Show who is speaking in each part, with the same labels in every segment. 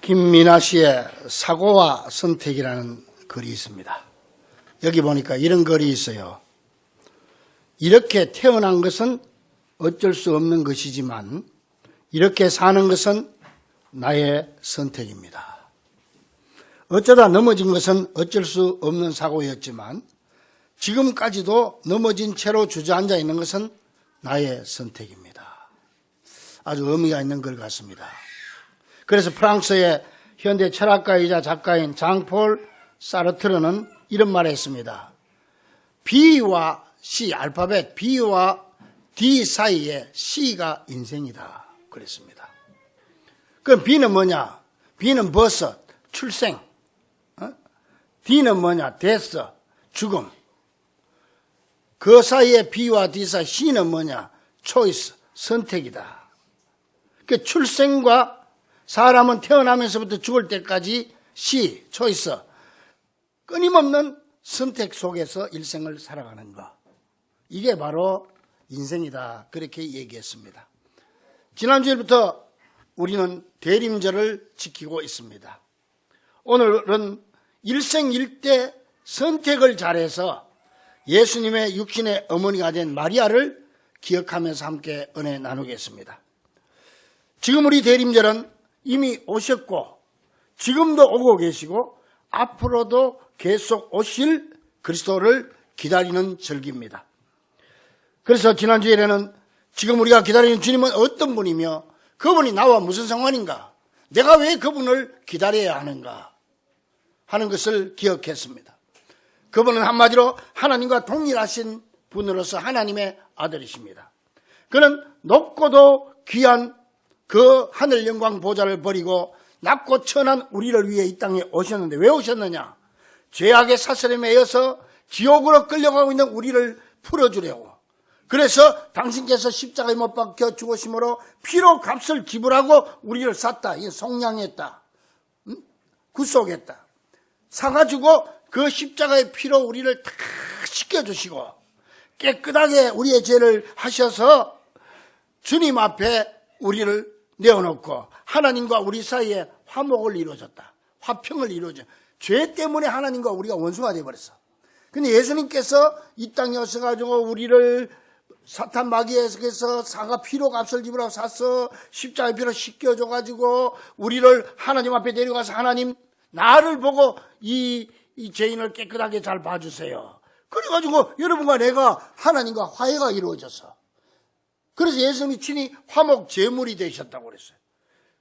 Speaker 1: 김민아 씨의 사고와 선택이라는 글이 있습니다. 여기 보니까 이런 글이 있어요. 이렇게 태어난 것은 어쩔 수 없는 것이지만 이렇게 사는 것은 나의 선택입니다. 어쩌다 넘어진 것은 어쩔 수 없는 사고였지만 지금까지도 넘어진 채로 주저앉아 있는 것은 나의 선택입니다. 아주 의미가 있는 글 같습니다. 그래서 프랑스의 현대 철학가이자 작가인 장폴 사르트르는 이런 말을 했습니다. B와 C, 알파벳 B와 D 사이에 C가 인생이다. 그랬습니다. 그럼 B는 뭐냐? B는 버섯, 출생. D는 뭐냐? 데스, 죽음. 그 사이에 B와 D 사이 C는 뭐냐? 초이스, 선택이다. 그 출생과 사람은 태어나면서부터 죽을 때까지 C, 초이스, 끊임없는 선택 속에서 일생을 살아가는 것. 이게 바로 인생이다. 그렇게 얘기했습니다. 지난주부터 우리는 대림절을 지키고 있습니다. 오늘은 일생일대 선택을 잘해서 예수님의 육신의 어머니가 된 마리아를 기억하면서 함께 은혜 나누겠습니다. 지금 우리 대림절은 이미 오셨고 지금도 오고 계시고 앞으로도 계속 오실 그리스도를 기다리는 절기입니다. 그래서 지난주에는 지금 우리가 기다리는 주님은 어떤 분이며 그분이 나와 무슨 상관인가, 내가 왜 그분을 기다려야 하는가 하는 것을 기억했습니다. 그분은 한마디로 하나님과 동일하신 분으로서 하나님의 아들이십니다. 그는 높고도 귀한 그 하늘 영광 보좌를 버리고 낮고 천한 우리를 위해 이 땅에 오셨는데 왜 오셨느냐? 죄악의 사슬에 매여서 지옥으로 끌려가고 있는 우리를 풀어주려고. 그래서 당신께서 십자가에 못 박혀 죽으심으로 피로 값을 지불하고 우리를 샀다. 속량했다. 구속했다. 사가지고 그 십자가의 피로 우리를 다 씻겨주시고 깨끗하게 우리의 죄를 하셔서 주님 앞에 우리를 내어놓고 하나님과 우리 사이에 화목을 이루어졌다. 화평을 이루어졌다. 죄 때문에 하나님과 우리가 원수가 되어버렸어. 근데 예수님께서 이 땅에 오셔가지고 우리를 사탄 마귀에서 사가 피로 값을 지불하고 사서 십자가의 피로 씻겨줘가지고 우리를 하나님 앞에 데려가서 하나님 나를 보고 이 죄인을 깨끗하게 잘 봐주세요. 그래가지고 여러분과 내가 하나님과 화해가 이루어졌어. 그래서 예수님이 친히 화목 제물이 되셨다고 그랬어요.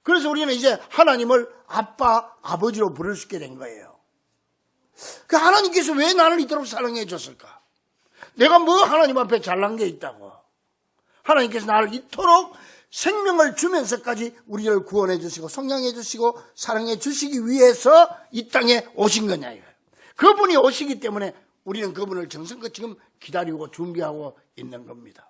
Speaker 1: 그래서 우리는 이제 하나님을 아빠, 아버지로 부를 수 있게 된 거예요. 그 하나님께서 왜 나를 이토록 사랑해 줬을까? 내가 뭐 하나님 앞에 잘난 게 있다고. 하나님께서 나를 이토록 생명을 주면서까지 우리를 구원해 주시고 성량해 주시고 사랑해 주시기 위해서 이 땅에 오신 거냐 이거예요. 그분이 오시기 때문에 우리는 그분을 정성껏 지금 기다리고 준비하고 있는 겁니다.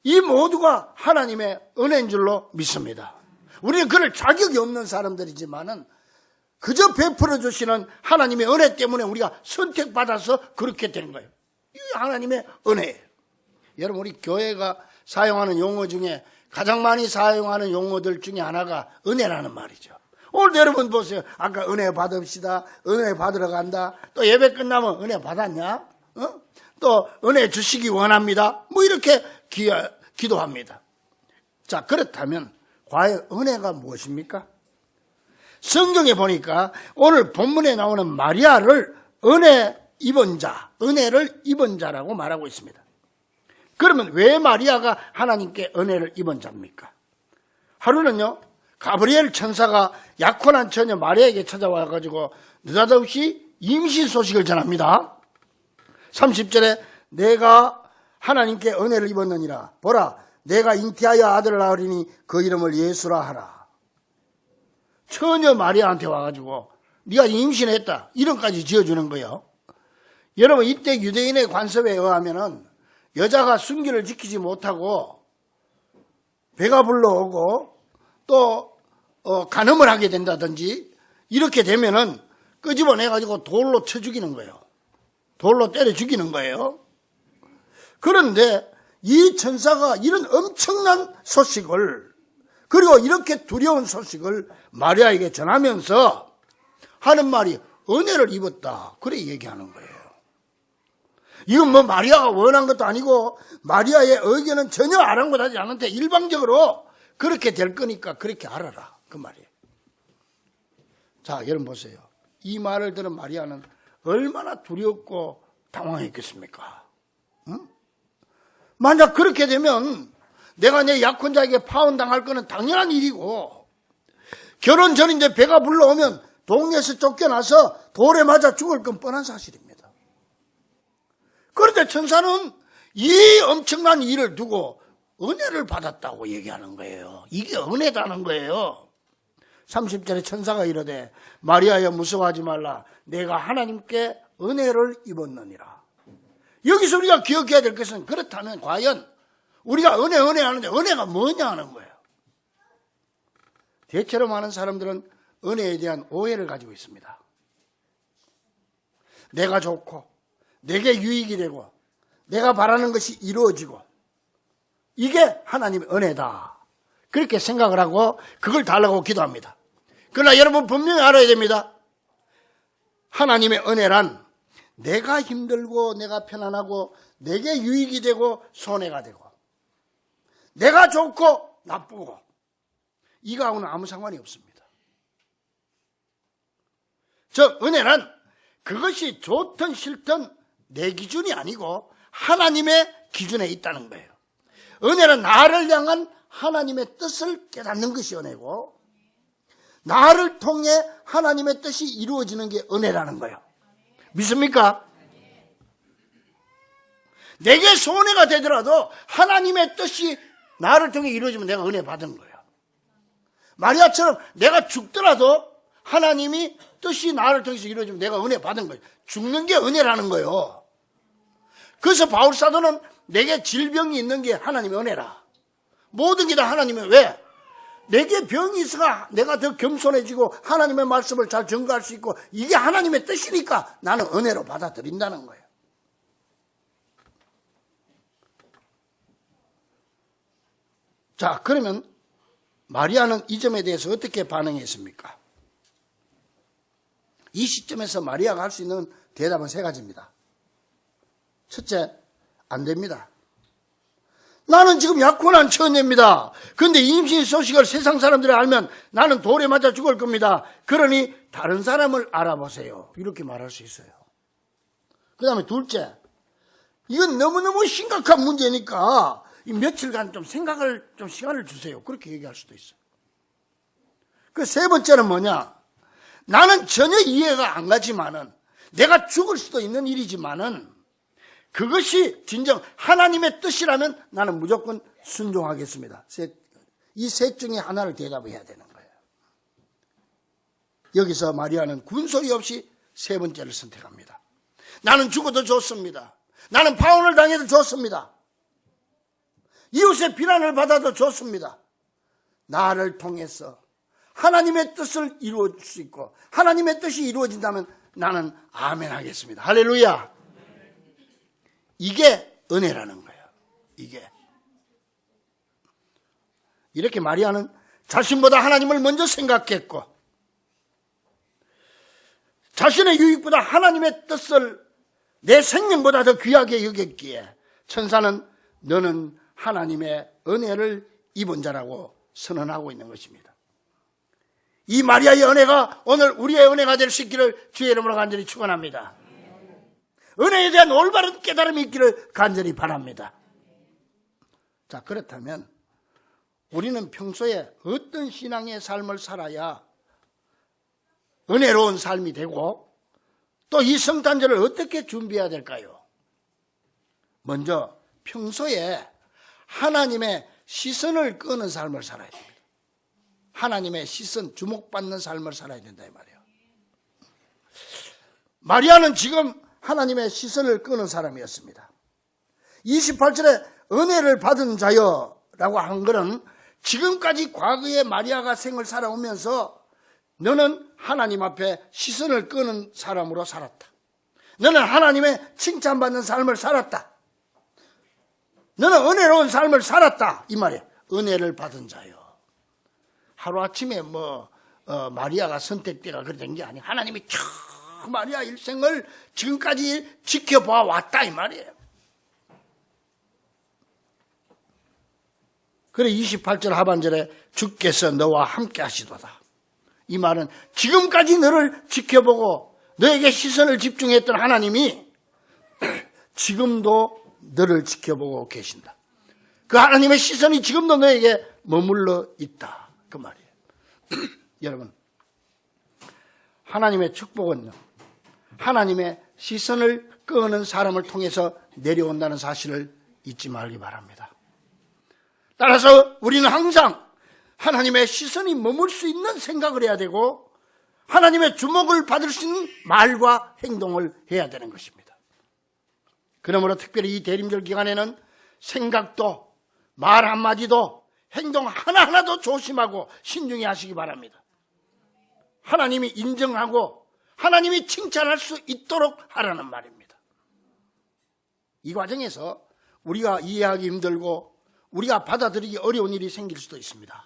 Speaker 1: 이 모두가 하나님의 은혜인 줄로 믿습니다. 우리는 그럴 자격이 없는 사람들이지만은 그저 베풀어 주시는 하나님의 은혜 때문에 우리가 선택받아서 그렇게 된 거예요. 이게 하나님의 은혜예요. 여러분, 우리 교회가 사용하는 용어 중에 가장 많이 사용하는 용어들 중에 하나가 은혜라는 말이죠. 오늘도 여러분 보세요. 아까 은혜 받읍시다. 은혜 받으러 간다. 또 예배 끝나면 은혜 받았냐? 또 은혜 주시기 원합니다. 뭐 이렇게 기도합니다. 자, 그렇다면 과연 은혜가 무엇입니까? 성경에 보니까 오늘 본문에 나오는 마리아를 은혜 입은 자, 은혜를 입은 자라고 말하고 있습니다. 그러면 왜 마리아가 하나님께 은혜를 입은 자입니까? 하루는요, 가브리엘 천사가 약혼한 처녀 마리아에게 찾아와가지고 느닷없이 임신 소식을 전합니다. 30절에 내가 하나님께 은혜를 입었느니라. 보라, 내가 잉태하여 아들을 낳으리니 그 이름을 예수라 하라. 처녀 마리아한테 와가지고 네가 임신했다. 이름까지 지어주는 거예요. 여러분, 이때 유대인의 관습에 의하면은 여자가 순결을 지키지 못하고 배가 불러오고 또 간음을 하게 된다든지 이렇게 되면은 끄집어내가지고 돌로 쳐 죽이는 거예요. 돌로 때려 죽이는 거예요. 그런데 이 천사가 이런 엄청난 소식을 그리고 이렇게 두려운 소식을 마리아에게 전하면서 하는 말이 은혜를 입었다. 그래 얘기하는 거예요. 이건 뭐 마리아가 원한 것도 아니고 마리아의 의견은 전혀 아랑곳하지 않은데 일방적으로 그렇게 될 거니까 그렇게 알아라. 그 말이에요. 자, 여러분 보세요. 이 말을 들은 마리아는 얼마나 두렵고 당황했겠습니까? 응? 만약 그렇게 되면 내가 내 약혼자에게 파혼당할 거는 당연한 일이고 결혼 전인데 배가 불러오면 동네에서 쫓겨나서 돌에 맞아 죽을 건 뻔한 사실입니다. 그런데 천사는 이 엄청난 일을 두고 은혜를 받았다고 얘기하는 거예요. 이게 은혜다는 거예요. 30절에 천사가 이르되 마리아여 무서워하지 말라. 내가 하나님께 은혜를 입었느니라. 여기서 우리가 기억해야 될 것은 그렇다면 과연 우리가 은혜 하는데 은혜가 뭐냐 하는 거예요. 대체로 많은 사람들은 은혜에 대한 오해를 가지고 있습니다. 내가 좋고 내게 유익이 되고 내가 바라는 것이 이루어지고 이게 하나님의 은혜다. 그렇게 생각을 하고 그걸 달라고 기도합니다. 그러나 여러분 분명히 알아야 됩니다. 하나님의 은혜란 내가 힘들고 내가 편안하고 내게 유익이 되고 손해가 되고 내가 좋고 나쁘고 이거하고는 아무 상관이 없습니다. 즉 은혜란 그것이 좋든 싫든 내 기준이 아니고 하나님의 기준에 있다는 거예요. 은혜는 나를 향한 하나님의 뜻을 깨닫는 것이 은혜고 나를 통해 하나님의 뜻이 이루어지는 게 은혜라는 거예요. 믿습니까? 내게 손해가 되더라도 하나님의 뜻이 나를 통해 이루어지면 내가 은혜 받은 거예요. 마리아처럼 내가 죽더라도 하나님이 뜻이 나를 통해서 이루어지면 내가 은혜 받은 거예요. 죽는 게 은혜라는 거예요. 그래서 바울 사도는 내게 질병이 있는 게 하나님의 은혜라. 모든 게 다 하나님의 왜? 내게 병이 있어가 내가 더 겸손해지고 하나님의 말씀을 잘 전가할 수 있고 이게 하나님의 뜻이니까 나는 은혜로 받아들인다는 거예요. 자, 그러면 마리아는 이 점에 대해서 어떻게 반응했습니까? 이 시점에서 마리아가 할 수 있는 대답은 세 가지입니다. 첫째, 안 됩니다. 나는 지금 약혼한 처녀입니다. 그런데 임신 소식을 세상 사람들이 알면 나는 돌에 맞아 죽을 겁니다. 그러니 다른 사람을 알아보세요. 이렇게 말할 수 있어요. 그 다음에 둘째, 이건 너무너무 심각한 문제니까 이 며칠간 좀 생각을 좀 시간을 주세요. 그렇게 얘기할 수도 있어요. 그 세 번째는 뭐냐? 나는 전혀 이해가 안 가지만은 내가 죽을 수도 있는 일이지만은 그것이 진정 하나님의 뜻이라면 나는 무조건 순종하겠습니다. 이 셋 중에 하나를 대답해야 되는 거예요. 여기서 마리아는 군소리 없이 세 번째를 선택합니다. 나는 죽어도 좋습니다. 나는 파혼을 당해도 좋습니다. 이웃의 비난을 받아도 좋습니다. 나를 통해서 하나님의 뜻을 이루어질 수 있고 하나님의 뜻이 이루어진다면 나는 아멘 하겠습니다. 할렐루야. 이게 은혜라는 거예요. 이게. 이렇게 마리아는 자신보다 하나님을 먼저 생각했고 자신의 유익보다 하나님의 뜻을 내 생명보다 더 귀하게 여겼기에 천사는 너는 하나님의 은혜를 입은 자라고 선언하고 있는 것입니다. 이 마리아의 은혜가 오늘 우리의 은혜가 될 수 있기를 주의 이름으로 간절히 축원합니다. 은혜에 대한 올바른 깨달음이 있기를 간절히 바랍니다. 자, 그렇다면 우리는 평소에 어떤 신앙의 삶을 살아야 은혜로운 삶이 되고 또 이 성탄절을 어떻게 준비해야 될까요? 먼저 평소에 하나님의 시선을 끄는 삶을 살아야 됩니다. 하나님의 시선, 주목받는 삶을 살아야 된다 이 말이에요. 마리아는 지금 하나님의 시선을 끄는 사람이었습니다. 28절에 은혜를 받은 자여라고 한 것은 지금까지 과거에 마리아가 생을 살아오면서 너는 하나님 앞에 시선을 끄는 사람으로 살았다. 너는 하나님의 칭찬받는 삶을 살았다. 너는 은혜로운 삶을 살았다. 이 말이에요. 은혜를 받은 자요. 하루아침에 마리아가 선택되가 그랬던 게 아니에요. 하나님이 쭉 마리아 일생을 지금까지 지켜봐 왔다 이 말이에요. 그래 28절 하반절에 주께서 너와 함께 하시도다. 이 말은 지금까지 너를 지켜보고 너에게 시선을 집중했던 하나님이 지금도 너를 지켜보고 계신다. 그 하나님의 시선이 지금도 너에게 머물러 있다. 그 말이에요. 여러분, 하나님의 축복은요, 하나님의 시선을 끄는 사람을 통해서 내려온다는 사실을 잊지 말기 바랍니다. 따라서 우리는 항상 하나님의 시선이 머물 수 있는 생각을 해야 되고 하나님의 주목을 받을 수 있는 말과 행동을 해야 되는 것입니다. 그러므로 특별히 이 대림절 기간에는 생각도 말 한마디도 행동 하나하나도 조심하고 신중히 하시기 바랍니다. 하나님이 인정하고 하나님이 칭찬할 수 있도록 하라는 말입니다. 이 과정에서 우리가 이해하기 힘들고 우리가 받아들이기 어려운 일이 생길 수도 있습니다.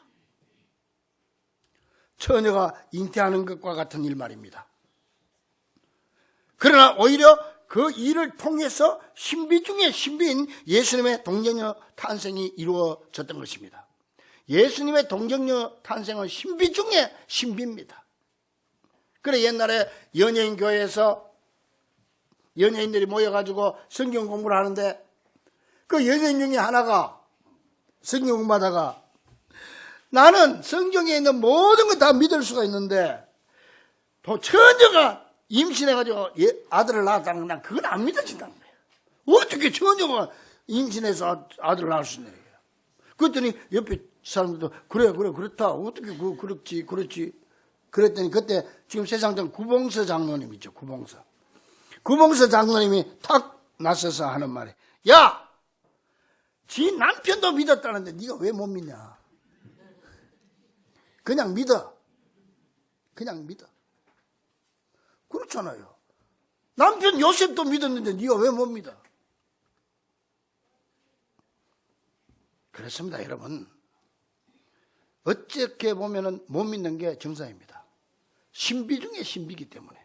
Speaker 1: 처녀가 잉태하는 것과 같은 일 말입니다. 그러나 오히려 그 일을 통해서 신비 중에 신비인 예수님의 동정녀 탄생이 이루어졌던 것입니다. 예수님의 동정녀 탄생은 신비 중에 신비입니다. 그래 옛날에 연예인 교회에서 연예인들이 모여가지고 성경 공부를 하는데 그 연예인 중에 하나가 성경 공부하다가 나는 성경에 있는 모든 거 다 믿을 수가 있는데 또 처녀가 임신해가지고 아들을 낳았다는 건 난 그건 안 믿어진다는 거예요. 어떻게 처녀가 임신해서 아들을 낳을 수 있는 거예요. 그랬더니 옆에 사람들도 그래 그렇다. 어떻게 그렇지 그랬더니 그때 지금 세상적 구봉서 장로님 있죠. 구봉서 장로님이 탁 나서서 하는 말이 야! 지 남편도 믿었다는데 네가 왜 못 믿냐? 그냥 믿어. 그렇잖아요. 남편 요셉도 믿었는데 네가 왜 못 믿어? 그렇습니다, 여러분. 어떻게 보면은 못 믿는 게 정상입니다. 신비 중에 신비이기 때문에.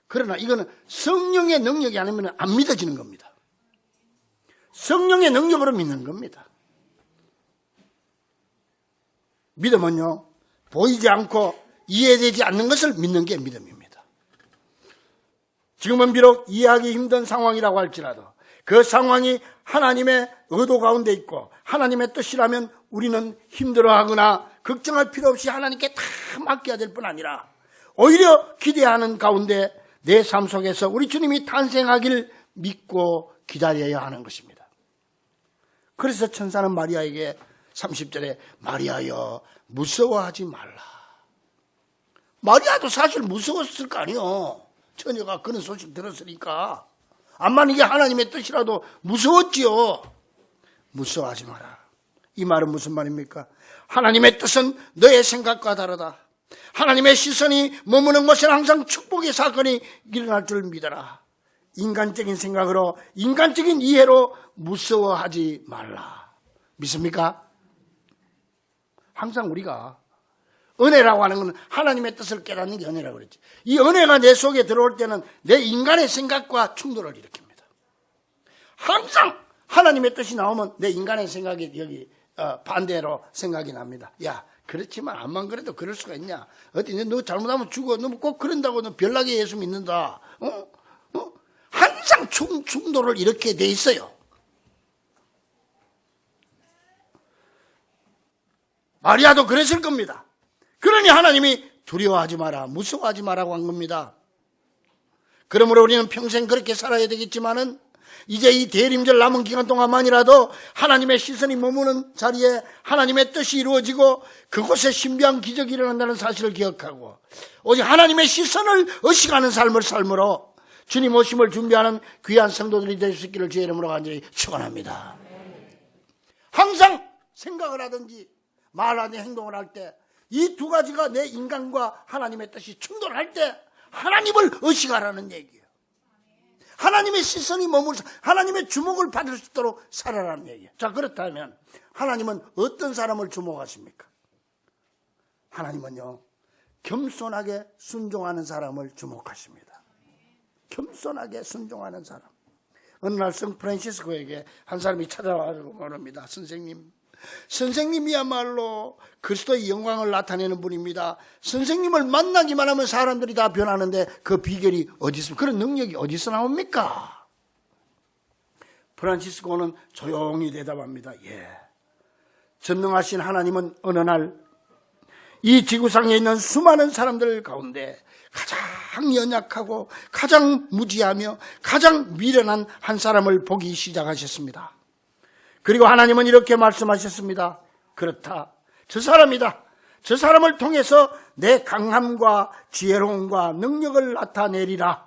Speaker 1: 그러나 이거는 성령의 능력이 아니면 안 믿어지는 겁니다. 성령의 능력으로 믿는 겁니다. 믿음은요, 보이지 않고 이해되지 않는 것을 믿는 게 믿음입니다. 지금은 비록 이해하기 힘든 상황이라고 할지라도 그 상황이 하나님의 의도 가운데 있고 하나님의 뜻이라면 우리는 힘들어하거나 걱정할 필요 없이 하나님께 다 맡겨야 될 뿐 아니라 오히려 기대하는 가운데 내 삶 속에서 우리 주님이 탄생하길 믿고 기다려야 하는 것입니다. 그래서 천사는 마리아에게 30절에 마리아여 무서워하지 말라. 마리아도 사실 무서웠을 거 아니에요. 처녀가 그런 소식 들었으니까. 암만 이게 하나님의 뜻이라도 무서웠지요. 무서워하지 마라. 이 말은 무슨 말입니까? 하나님의 뜻은 너의 생각과 다르다. 하나님의 시선이 머무는 것은 항상 축복의 사건이 일어날 줄 믿어라. 인간적인 생각으로 인간적인 이해로 무서워하지 말라. 믿습니까? 항상 우리가 은혜라고 하는 건 하나님의 뜻을 깨닫는 게 은혜라고 그랬지. 이 은혜가 내 속에 들어올 때는 내 인간의 생각과 충돌을 일으킵니다. 항상 하나님의 뜻이 나오면 내 인간의 생각이 여기 반대로 생각이 납니다. 야, 그렇지만 암만 그래도 그럴 수가 있냐? 어디 너 잘못하면 죽어. 너 꼭 그런다고 너 별나게 예수 믿는다. 항상 충돌을 이렇게 돼 있어요. 마리아도 그랬을 겁니다. 그러니 하나님이 두려워하지 마라, 무서워하지 마라고 한 겁니다. 그러므로 우리는 평생 그렇게 살아야 되겠지만은 이제 이 대림절 남은 기간 동안만이라도 하나님의 시선이 머무는 자리에 하나님의 뜻이 이루어지고 그곳에 신비한 기적이 일어난다는 사실을 기억하고 오직 하나님의 시선을 의식하는 삶을 삶으로 주님 오심을 준비하는 귀한 성도들이 될 수 있기를 주의 이름으로 간절히 축원합니다. 항상 생각을 하든지 말하든지 행동을 할 때 이 두 가지가 내 인간과 하나님의 뜻이 충돌할 때 하나님을 의식하라는 얘기예요. 하나님의 시선이 머물러 하나님의 주목을 받을 수 있도록 살아라는 얘기예요. 자, 그렇다면 하나님은 어떤 사람을 주목하십니까? 하나님은요, 겸손하게 순종하는 사람을 주목하십니다. 겸손하게 순종하는 사람. 어느 날 성 프란시스코에게 한 사람이 찾아와서 말합니다. 선생님이야말로 그리스도의 영광을 나타내는 분입니다. 선생님을 만나기만 하면 사람들이 다 변하는데 그 비결이 어디 있습니까? 그런 능력이 어디서 나옵니까? 프란시스코는 조용히 대답합니다. 전능하신 하나님은 어느 날 이 지구상에 있는 수많은 사람들 가운데 가장 연약하고 가장 무지하며 가장 미련한 한 사람을 보기 시작하셨습니다. 그리고 하나님은 이렇게 말씀하셨습니다. 그렇다. 저 사람이다. 저 사람을 통해서 내 강함과 지혜로움과 능력을 나타내리라.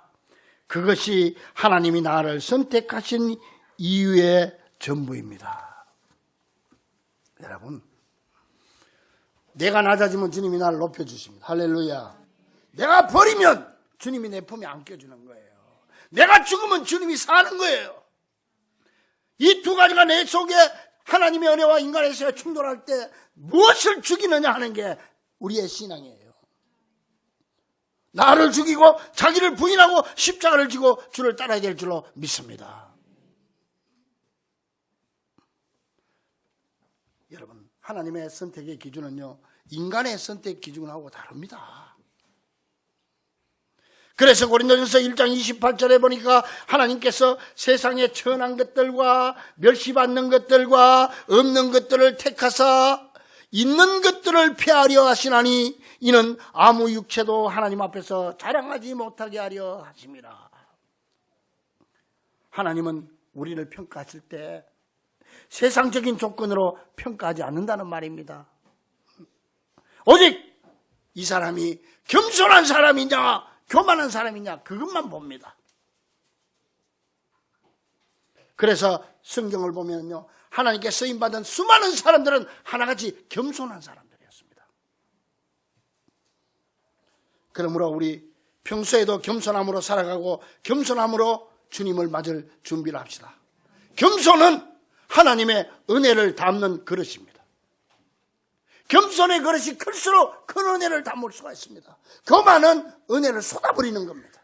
Speaker 1: 그것이 하나님이 나를 선택하신 이유의 전부입니다. 여러분, 내가 낮아지면 주님이 나를 높여주십니다. 할렐루야. 내가 버리면 주님이 내 품에 안겨주는 거예요. 내가 죽으면 주님이 사는 거예요. 이 두 가지가 내 속에 하나님의 은혜와 인간의 세가 충돌할 때 무엇을 죽이느냐 하는 게 우리의 신앙이에요. 나를 죽이고 자기를 부인하고 십자가를 지고 주를 따라야 될 줄로 믿습니다. 여러분, 하나님의 선택의 기준은요, 인간의 선택 기준하고 다릅니다. 그래서 고린도전서 1장 28절에 보니까 하나님께서 세상의 천한 것들과 멸시받는 것들과 없는 것들을 택하사 있는 것들을 폐하려 하시나니 이는 아무 육체도 하나님 앞에서 자랑하지 못하게 하려 하심이라. 하나님은 우리를 평가하실 때 세상적인 조건으로 평가하지 않는다는 말입니다. 오직 이 사람이 겸손한 사람이냐 교만한 사람이냐 그것만 봅니다. 그래서 성경을 보면요, 하나님께 쓰임받은 수많은 사람들은 하나같이 겸손한 사람들이었습니다. 그러므로 우리 평소에도 겸손함으로 살아가고 겸손함으로 주님을 맞을 준비를 합시다. 겸손은 하나님의 은혜를 담는 그릇입니다. 겸손의 그릇이 클수록 큰 은혜를 담을 수가 있습니다. 교만은 은혜를 쏟아버리는 겁니다.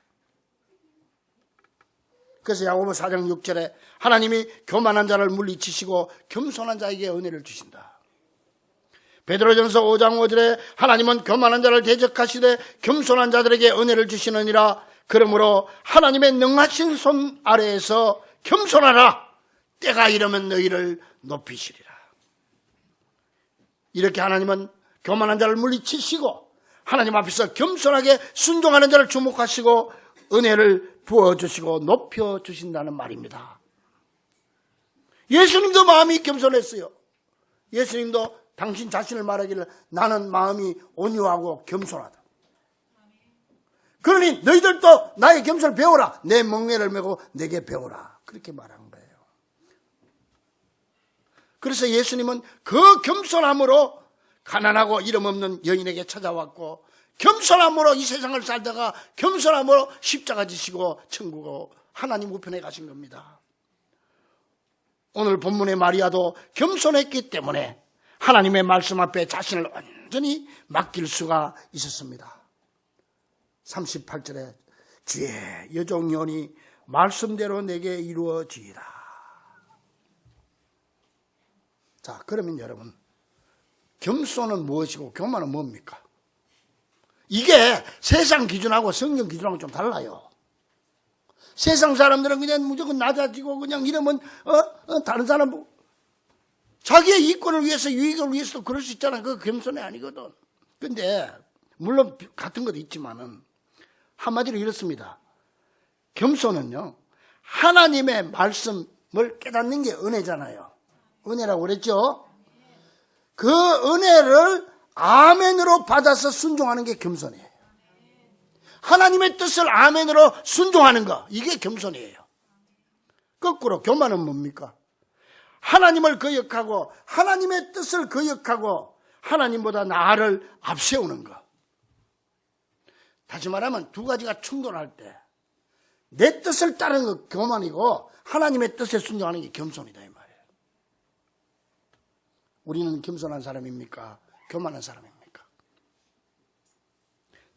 Speaker 1: 그래서 야고보 4장 6절에 하나님이 교만한 자를 물리치시고 겸손한 자에게 은혜를 주신다. 베드로전서 5장 5절에 하나님은 교만한 자를 대적하시되 겸손한 자들에게 은혜를 주시느니라. 그러므로 하나님의 능하신 손 아래에서 겸손하라. 때가 이르면 너희를 높이시리라. 이렇게 하나님은 교만한 자를 물리치시고 하나님 앞에서 겸손하게 순종하는 자를 주목하시고 은혜를 부어주시고 높여주신다는 말입니다. 예수님도 마음이 겸손했어요. 예수님도 당신 자신을 말하기를 나는 마음이 온유하고 겸손하다. 그러니 너희들도 나의 겸손을 배워라. 내 멍에를 메고 내게 배워라. 그렇게 말한 거예요. 그래서 예수님은 그 겸손함으로 가난하고 이름 없는 여인에게 찾아왔고 겸손함으로 이 세상을 살다가 겸손함으로 십자가 지시고 천국으로 하나님 우편에 가신 겁니다. 오늘 본문의 마리아도 겸손했기 때문에 하나님의 말씀 앞에 자신을 완전히 맡길 수가 있었습니다. 38절에 주의 여종연이 말씀대로 내게 이루어지이다. 자, 그러면 여러분, 겸손은 무엇이고 교만은 뭡니까? 이게 세상 기준하고 성경 기준하고 좀 달라요. 세상 사람들은 그냥 무조건 낮아지고 그냥 이러면 다른 사람 자기의 이권을 위해서 유익을 위해서도 그럴 수 있잖아요. 그거 겸손이 아니거든. 근데 물론 같은 것도 있지만은 한마디로 이렇습니다. 겸손은요, 하나님의 말씀을 깨닫는 게 은혜잖아요. 은혜라고 그랬죠? 그 은혜를 아멘으로 받아서 순종하는 게 겸손이에요. 하나님의 뜻을 아멘으로 순종하는 거, 이게 겸손이에요. 거꾸로 교만은 뭡니까? 하나님을 거역하고 하나님의 뜻을 거역하고 하나님보다 나를 앞세우는 거. 다시 말하면 두 가지가 충돌할 때 내 뜻을 따르는 거 교만이고 하나님의 뜻에 순종하는 게 겸손이다 이 말이에요. 우리는 겸손한 사람입니까? 교만한 사람입니까?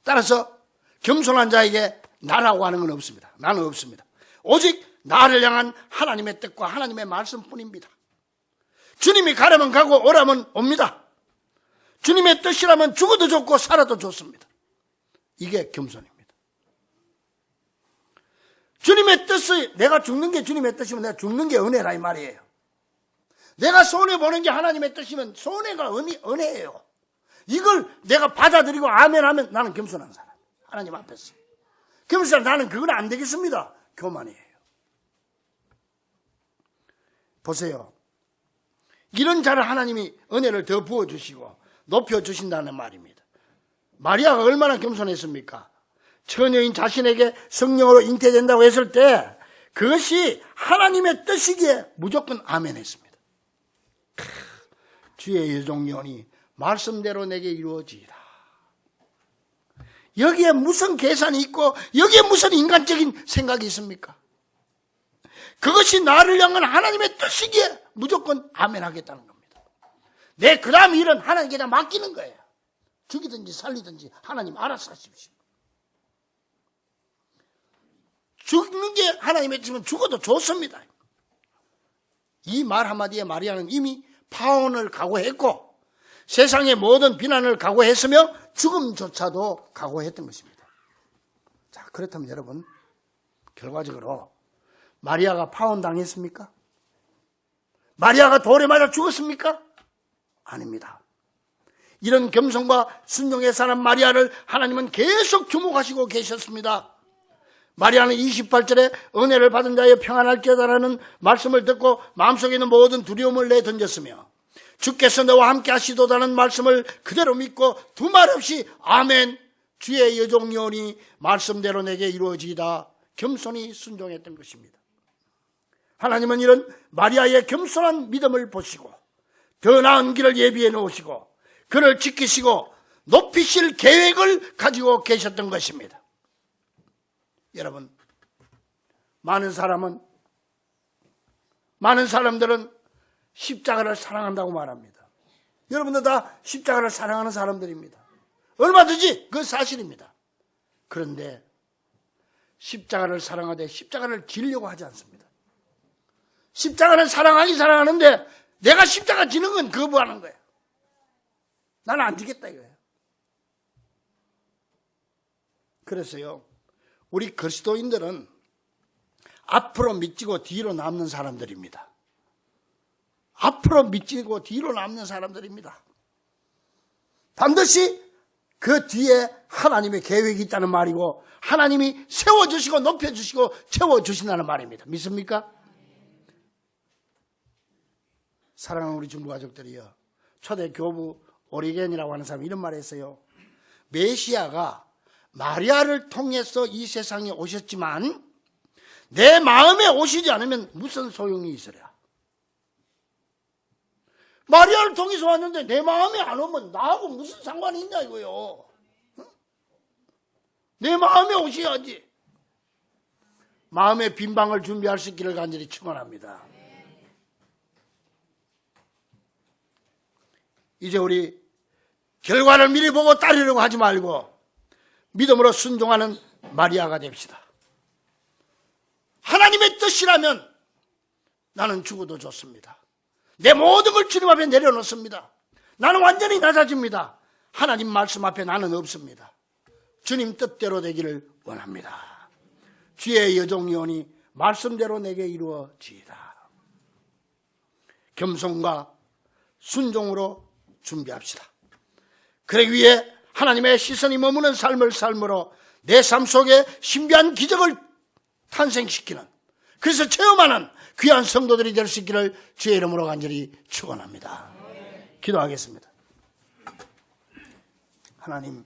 Speaker 1: 따라서 겸손한 자에게 나라고 하는 건 없습니다. 나는 없습니다. 오직 나를 향한 하나님의 뜻과 하나님의 말씀뿐입니다. 주님이 가려면 가고 오라면 옵니다. 주님의 뜻이라면 죽어도 좋고 살아도 좋습니다. 이게 겸손입니다. 주님의 뜻이, 내가 죽는 게 주님의 뜻이면 내가 죽는 게 은혜라 이 말이에요. 내가 손해보는 게 하나님의 뜻이면 손해가 은혜예요. 이걸 내가 받아들이고 아멘하면 나는 겸손한 사람. 하나님 앞에서. 겸손한 나는 그건 안 되겠습니다. 교만이에요. 보세요. 이런 자를 하나님이 은혜를 더 부어주시고 높여주신다는 말입니다. 마리아가 얼마나 겸손했습니까? 처녀인 자신에게 성령으로 잉태된다고 했을 때 그것이 하나님의 뜻이기에 무조건 아멘했습니다. 주의 여종연이 말씀대로 내게 이루어지리라. 여기에 무슨 계산이 있고 여기에 무슨 인간적인 생각이 있습니까? 그것이 나를 향한 하나님의 뜻이기에 무조건 아멘하겠다는 겁니다. 내 그 다음 일은 하나님께 다 맡기는 거예요. 죽이든지 살리든지 하나님 알아서 하십시오. 죽는 게 하나님의 뜻이면 죽어도 좋습니다. 이 말 한마디에 마리아는 이미 파혼을 각오했고 세상의 모든 비난을 각오했으며 죽음조차도 각오했던 것입니다. 자, 그렇다면 여러분, 결과적으로 마리아가 파혼당했습니까? 마리아가 돌에 맞아 죽었습니까? 아닙니다. 이런 겸손과 순종의 사람 마리아를 하나님은 계속 주목하시고 계셨습니다. 마리아는 28절에 은혜를 받은 자의 평안할지어다라는 말씀을 듣고 마음속에 있는 모든 두려움을 내던졌으며 주께서 너와 함께 하시도다는 말씀을 그대로 믿고 두 말 없이 아멘, 주의 여종연이 말씀대로 내게 이루어지이다 겸손히 순종했던 것입니다. 하나님은 이런 마리아의 겸손한 믿음을 보시고 더 나은 길을 예비해 놓으시고 그를 지키시고 높이실 계획을 가지고 계셨던 것입니다. 여러분, 많은 사람들은 십자가를 사랑한다고 말합니다. 여러분들 다 십자가를 사랑하는 사람들입니다. 얼마든지 그 사실입니다. 그런데 십자가를 사랑하되 십자가를 지려고 하지 않습니다. 십자가는 사랑하는데 내가 십자가 지는 건 거부하는 거예요. 나는 안 지겠다 이거예요. 그래서요, 우리 그리스도인들은 앞으로 미치고 뒤로 남는 사람들입니다. 앞으로 미치고 뒤로 남는 사람들입니다. 반드시 그 뒤에 하나님의 계획이 있다는 말이고 하나님이 세워주시고 높여주시고 채워주신다는 말입니다. 믿습니까? 사랑하는 우리 중부 가족들이요, 초대 교부 오리겐이라고 하는 사람이 이런 말을 했어요. 메시아가 마리아를 통해서 이 세상에 오셨지만 내 마음에 오시지 않으면 무슨 소용이 있으랴. 마리아를 통해서 왔는데 내 마음에 안 오면 나하고 무슨 상관이 있냐 이거요. 내 마음에 오셔야지. 마음의 빈방을 준비할 수 있기를 간절히 축원합니다. 이제 우리 결과를 미리 보고 따르려고 하지 말고 믿음으로 순종하는 마리아가 됩시다. 하나님의 뜻이라면 나는 죽어도 좋습니다. 내 모든 걸 주님 앞에 내려놓습니다. 나는 완전히 낮아집니다. 하나님 말씀 앞에 나는 없습니다. 주님 뜻대로 되기를 원합니다. 주의 여종연이 말씀대로 내게 이루어지이다. 겸손과 순종으로 준비합시다. 그러기 위해 하나님의 시선이 머무는 삶을 삶으로 내 삶 속에 신비한 기적을 탄생시키는, 그래서 체험하는 귀한 성도들이 될 수 있기를 주의 이름으로 간절히 축원합니다. 기도하겠습니다. 하나님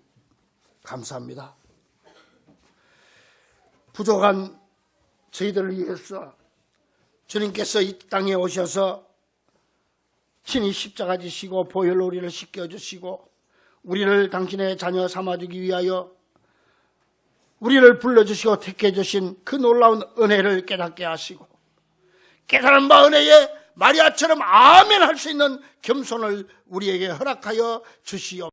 Speaker 1: 감사합니다. 부족한 저희들을 위해서 주님께서 이 땅에 오셔서 친히 십자가 지시고 보혈로 우리를 씻겨주시고 우리를 당신의 자녀 삼아주기 위하여 우리를 불러주시고 택해주신 그 놀라운 은혜를 깨닫게 하시고 깨달은 바 은혜에 마리아처럼 아멘 할 수 있는 겸손을 우리에게 허락하여 주시옵소서.